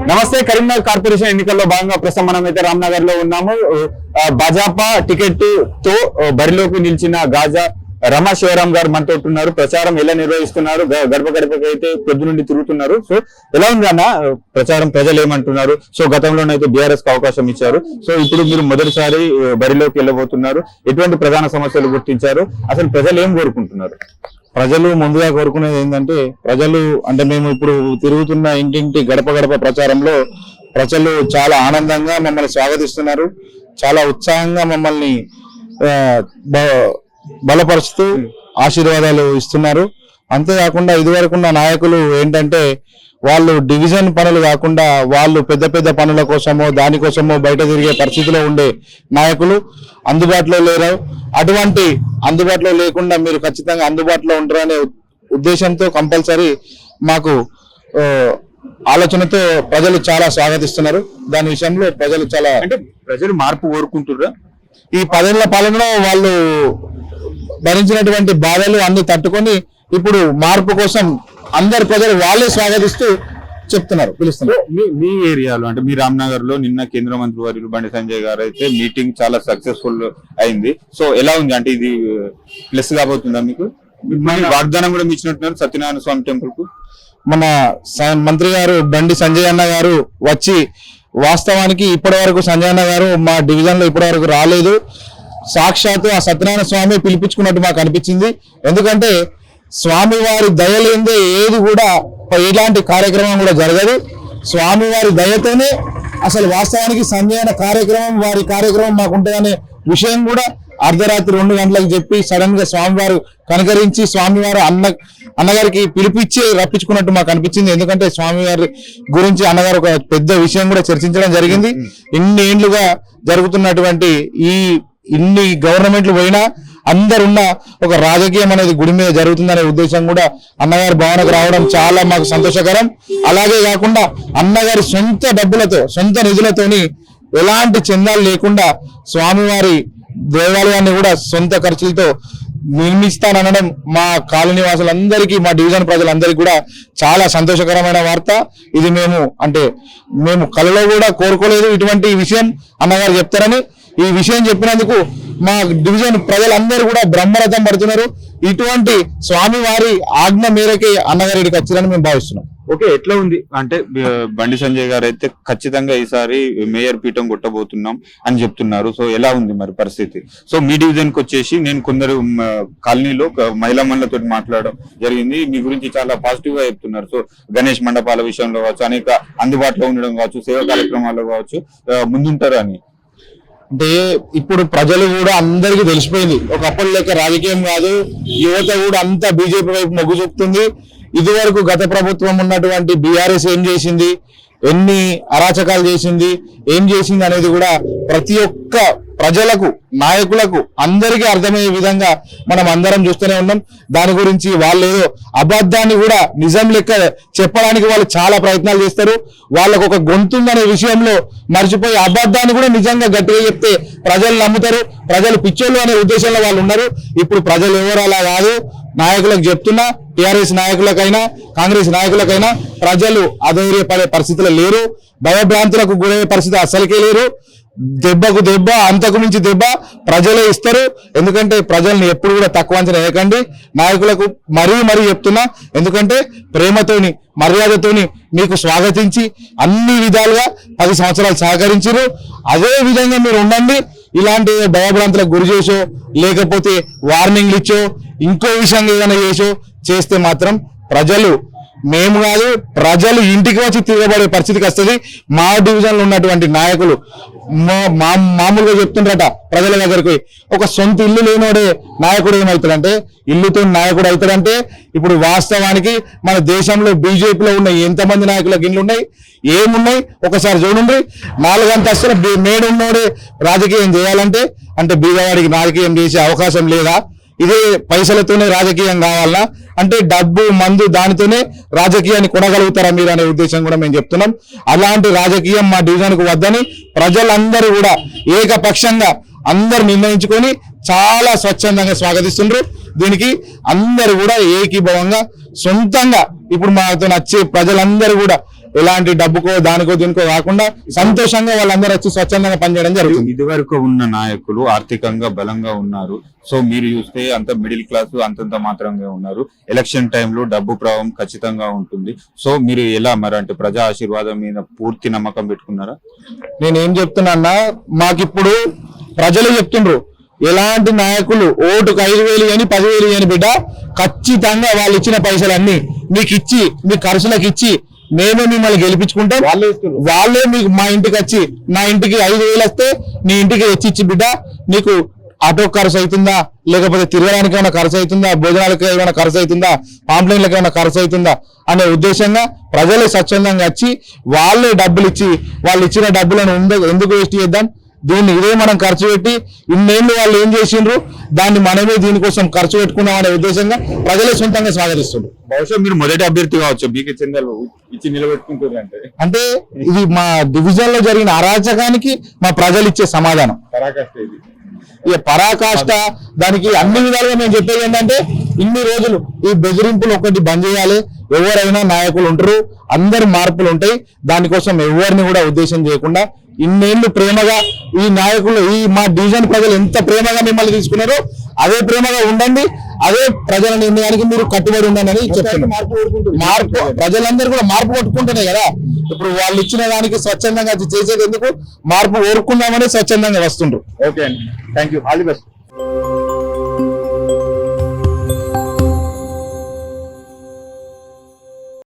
నమస్తే. కరీంనగర్ కార్పొరేషన్ ఎన్నికల్లో భాగంగా ప్రస్తుతం మనం అయితే రామ్నగర్ లో ఉన్నాము. భాజపా టికెట్ తో బరిలోకి నిలిచిన గాజా రమా శివరాం గారు మనతో ఉన్నారు. ప్రచారం ఎలా నిర్వహిస్తున్నారు, గడప గడపకి అయితే పొద్దు నుండి తిరుగుతున్నారు. సో ఎలా ఉంది అన్న ప్రచారం, ప్రజలు ఏమంటున్నారు? సో గతంలోనైతే బీఆర్ఎస్ కి అవకాశం ఇచ్చారు. సో ఇప్పుడు మీరు మొదటిసారి బరిలోకి వెళ్ళబోతున్నారు. ఎటువంటి ప్రధాన సమస్యలు గుర్తించారు? అసలు ప్రజలు ఏం కోరుకుంటున్నారు? ప్రజలు ముందుగా కోరుకునేది ఏంటంటే, ప్రజలు అంటే మేము ఇప్పుడు తిరుగుతున్న ఇంటింటి గడప గడప ప్రచారంలో ప్రజలు చాలా ఆనందంగా మమ్మల్ని స్వాగతిస్తున్నారు. చాలా ఉత్సాహంగా మమ్మల్ని బలపరుస్తూ ఆశీర్వాదాలు ఇస్తున్నారు. అంతేకాకుండా ఇదివరకున్న నాయకులు ఏంటంటే, వాళ్ళు డివిజన్ పనులు కాకుండా వాళ్ళు పెద్ద పెద్ద పనుల కోసమో దానికోసమో బయట తిరిగే పరిస్థితిలో ఉండే నాయకులు అందుబాటులో లేరు. అటువంటి అందుబాటులో లేకుండా మీరు ఖచ్చితంగా అందుబాటులో ఉంటారనే ఉద్దేశంతో కంపల్సరీ మాకు ఆలోచనతో ప్రజలు చాలా స్వాగతిస్తున్నారు. దాని విషయంలో ప్రజలు చాలా అంటే ప్రజలు మార్పు కోరుకుంటున్నారా? ఈ 10 ఏళ్ల పాలనలో వాళ్ళు భరించినటువంటి బాధలు అన్ని తట్టుకొని ఇప్పుడు మార్పు కోసం అందరు ప్రజలు వాళ్ళే స్వాగతిస్తూ చెప్తున్నారు, పిలుస్తున్నారు. మీ ఏరియాలో అంటే మీ రామ్నగర్ లో నిన్న కేంద్ర మంత్రి వర్యులు బండి సంజయ్ గారు అయితే మీటింగ్ చాలా సక్సెస్ఫుల్ అయింది. సో ఎలా ఉంది? అంటే ఇది ప్లస్ కాబోతుందా మీకు? వాగ్దానం కూడా ఇచ్చినట్టున్నారు సత్యనారాయణ స్వామి టెంపుల్ కు. మన మంత్రి గారు బండి సంజయ్ అన్న గారు వచ్చి, వాస్తవానికి ఇప్పటి వరకు సంజయ్ అన్న గారు మా డివిజన్ లో ఇప్పటి వరకు రాలేదు. సాక్షాత్తు ఆ సత్యనారాయణ స్వామి పిలిపించుకున్నట్టు మాకు అనిపించింది. ఎందుకంటే స్వామివారి దయలేందే ఏది కూడా ఎలాంటి కార్యక్రమం కూడా జరగదు. స్వామివారి దయతోనే అసలు వాస్తవానికి సంజయ్ అన్న వారి కార్యక్రమం మాకుంటుందనే విషయం కూడా అర్ధరాత్రి 2 గంటలకు చెప్పి సడన్ గా స్వామివారు కనుకరించి స్వామివారు అన్నగారికి పిలిపించి రప్పించుకున్నట్టు మాకు అనిపించింది. ఎందుకంటే స్వామివారి గురించి అన్నగారు ఒక పెద్ద విషయం కూడా చర్చించడం జరిగింది. ఇన్ని ఏండ్లుగా జరుగుతున్నటువంటి ఇన్ని గవర్నమెంట్లు పోయినా అందరున్న ఒక రాజకీయం అనేది గుడి మీద జరుగుతుందనే ఉద్దేశం కూడా అన్నగారి భావనకు రావడం చాలా మాకు సంతోషకరం. అలాగే కాకుండా అన్నగారి సొంత డబ్బులతో, సొంత నిధులతోని ఎలాంటి చందాలు లేకుండా స్వామివారి దేవాలయాన్ని కూడా సొంత ఖర్చులతో నిర్మిస్తాననడం మా కాలనీ వాసులందరికీ, మా డివిజన్ ప్రజలందరికీ కూడా చాలా సంతోషకరమైన వార్త. ఇది మేము కలలో కూడా కోరుకోలేదు ఇటువంటి విషయం అన్నగారు చెప్తారని. ఈ విషయం చెప్పినందుకు మా డివిజన్ ప్రజలందరూ కూడా బ్రహ్మరథం పడుతున్నారు. ఇటువంటి స్వామివారి ఆజ్ఞ మేరకే అన్నగారికి వచ్చారని మేము భావిస్తున్నాం. ఓకే, ఎట్లా ఉంది అంటే బండి సంజయ్ గారు అయితే ఖచ్చితంగా ఈసారి మేయర్ పీఠం కొట్టబోతున్నాం అని చెప్తున్నారు. సో ఎలా ఉంది మరి పరిస్థితి? సో మీ డివిజన్ కి వచ్చేసి నేను కొందరు కాలనీలో మహిళా మండలతో మాట్లాడడం జరిగింది. మీ గురించి చాలా పాజిటివ్ గా చెప్తున్నారు. సో గణేష్ మండపాల విషయంలో కావచ్చు, అనేక అందుబాటులో ఉండడం కావచ్చు, సేవా కార్యక్రమాల్లో కావచ్చు ముందుంటారు అని. అంటే ఇప్పుడు ప్రజలు కూడా అందరికీ తెలిసిపోయింది. ఒకప్పటి లెక్క రాజకీయం కాదు, యువత కూడా అంతా బీజేపీ వైపు మొగ్గు చూపుతుంది. ఇది వరకు గత ప్రభుత్వం ఉన్నటువంటి బీఆర్ఎస్ ఏం చేసింది, ఎన్ని అరాచకాలు చేసింది, ఏం చేసింది అనేది కూడా ప్రతి ఒక్క ప్రజలకు, నాయకులకు అందరికీ అర్థమయ్యే విధంగా మనం అందరం చూస్తూనే ఉన్నాం. దాని గురించి వాళ్ళు ఏదో అబద్ధాన్ని కూడా నిజం లెక్క చెప్పడానికి వాళ్ళు చాలా ప్రయత్నాలు చేస్తారు. వాళ్ళకు ఒక గొంతుందనే విషయంలో మర్చిపోయి అబద్ధాన్ని కూడా నిజంగా గట్టిగా చెప్తే ప్రజలు నమ్ముతారు. ప్రజలు పిచ్చోళ్ళు అనే ఉద్దేశంలో వాళ్ళు ఉన్నారు. ఇప్పుడు ప్రజలు ఎవరు అలా కాదు. నాయకులకు చెప్తున్నా, టీఆర్ఎస్ నాయకులకైనా కాంగ్రెస్ నాయకులకైనా ప్రజలు అధైర్యపడే పరిస్థితులు లేరు. భయభ్రాంతులకు గురయ్యే పరిస్థితి అసలుకే లేరు. దెబ్బకు దెబ్బ, అంతకు మించి దెబ్బ ప్రజలే ఇస్తారు. ఎందుకంటే ప్రజల్ని ఎప్పుడు కూడా తక్కువ అంచనా వేయకండి. నాయకులకు మరీ చెప్తున్నా, ఎందుకంటే ప్రేమతోని, మర్యాదతోని మీకు స్వాగతించి అన్ని విధాలుగా 10 సంవత్సరాలు సహకరించారు. అదే విధంగా మీరు ఉండండి. ఇలాంటి భయభ్రాంతులకు గురి చేసో, లేకపోతే వార్నింగ్లు ఇచ్చో, ఇంకో విషయంగా ఏదైనా చేస్తే మాత్రం ప్రజలు, మేము కాదు ప్రజలు ఇంటికి వచ్చి తిరగబడే పరిస్థితికి వస్తుంది. మా డివిజన్ లో ఉన్నటువంటి నాయకులు మామూలుగా చెప్తుండ్రట ప్రజల దగ్గరికి, ఒక సొంత ఇల్లు లేనోడే నాయకుడు ఏమవుతాడంటే, ఇల్లుతో నాయకుడు అవుతాడంటే, ఇప్పుడు వాస్తవానికి మన దేశంలో బీజేపీలో ఉన్న ఎంతమంది నాయకులకు ఇల్లు ఉన్నాయి, ఏమున్నాయి ఒకసారి చూడండి. 4 అంతస్తుల మేడున్నోడే రాజకీయం చేయాలంటే, అంటే బీదవాడికి రాజకీయం చేసే అవకాశం లేదా? ఇదే పైసలతోనే రాజకీయం కావాలన్నా? అంటే డబ్బు, మందు, దానితోనే రాజకీయాన్ని కొనగలుగుతారా మీరు అనే ఉద్దేశం కూడా మేము చెప్తున్నాం. అలాంటి రాజకీయం మా డివిజన్కు వద్దని ప్రజలందరూ కూడా ఏకపక్షంగా అందరు నిర్ణయించుకొని చాలా స్వచ్ఛందంగా స్వాగతిస్తున్నారు. దీనికి అందరూ కూడా ఏకీభవంగా సొంతంగా ఇప్పుడు మాతో వచ్చే ప్రజలందరూ కూడా ఎలాంటి డబ్బుకో దానికో దీనికో కాకుండా సంతోషంగా వాళ్ళందరూ వచ్చి స్వచ్ఛందంగా పనిచేయడం జరుగుతుంది. ఇదివరకు ఉన్న నాయకులు ఆర్థికంగా బలంగా ఉన్నారు. సో మీరు చూస్తే అంత మిడిల్ క్లాస్ అంతంత మాత్రంగా ఉన్నారు. ఎలక్షన్ టైంలో డబ్బు ప్రభావం ఖచ్చితంగా ఉంటుంది. సో మీరు ఎలా మరి అంటే ప్రజా ఆశీర్వాదం మీద పూర్తి నమ్మకం పెట్టుకున్నారా? నేనేం చెప్తున్నా, మాకిప్పుడు ప్రజలు చెప్తుండ్రు ఎలాంటి నాయకులు ఓటుకు 5,000 అని 10,000 అని బిడ్డ ఖచ్చితంగా వాళ్ళు ఇచ్చిన పైసలన్నీ మీకు ఇచ్చి మీ ఖర్చులకు ఇచ్చి మేమే మిమ్మల్ని గెలిపించుకుంటాం. వాళ్ళే మీకు మా ఇంటికి వచ్చి నా ఇంటికి 5,000 వస్తే నీ ఇంటికి ఇచ్చి బిడ్డ నీకు ఆటో ఖర్చు అవుతుందా, లేకపోతే తిరగడానికి ఏమైనా ఖర్చు అవుతుందా, భోజనాలకు ఏమైనా ఖర్చు అవుతుందా, పాంప్లైన్లకు ఏమైనా ఖర్చు అవుతుందా అనే ఉద్దేశంగా ప్రజలే స్వచ్ఛందంగా వచ్చి వాళ్ళే డబ్బులు ఇచ్చి వాళ్ళు ఇచ్చిన డబ్బులను ఎందుకు వేస్ట్ చేద్దాం, దీన్ని ఇదే మనం ఖర్చు పెట్టి ఇన్నేళ్ళు వాళ్ళు ఏం చేసిండ్రు దాన్ని మనమే దీనికోసం ఖర్చు పెట్టుకున్నాం అనే ఉద్దేశంగా ప్రజలే సొంతంగా స్వాగతిస్తుండ్రు. బహుశా మీరు మొదటి అభ్యర్థి కావచ్చు బీకే చంద్రబాబు ఇచ్చి నిలబెట్టుకుంటుంది అంటే ఇది మా డివిజన్ లో జరిగిన అరాచకానికి మా ప్రజలు ఇచ్చే సమాధానం. ఇక పరాకాష్ట దానికి అన్ని విధాలుగా మేము చెప్పేది ఏంటంటే ఇన్ని రోజులు ఈ బెదిరింపులు ఒకటి బంద్ చేయాలి. ఎవరైనా నాయకులు ఉంటారు, అందరు మార్పులు ఉంటాయి. దానికోసం ఎవరిని కూడా ఉద్దేశం చేయకుండా ఇన్నేళ్లు ప్రేమగా ఈ నాయకులు ఈ మా డివిజన్ ప్రజలు ఎంత ప్రేమగా మిమ్మల్ని తీసుకున్నారో అదే ప్రేమగా ఉండండి, అదే ప్రజల నిర్ణయానికి మీరు కట్టుబడి ఉండండి అని చెప్తున్నారు. మార్పు ప్రజలందరూ కూడా మార్పు కొట్టుకుంటున్నాయి కదా. ఇప్పుడు వాళ్ళు ఇచ్చిన దానికి స్వచ్ఛందంగా చేసేది ఎందుకు, మార్పు కోరుకుందామని స్వచ్ఛందంగా వస్తుండ్రు. ఓకే అండి, thank you, all the best.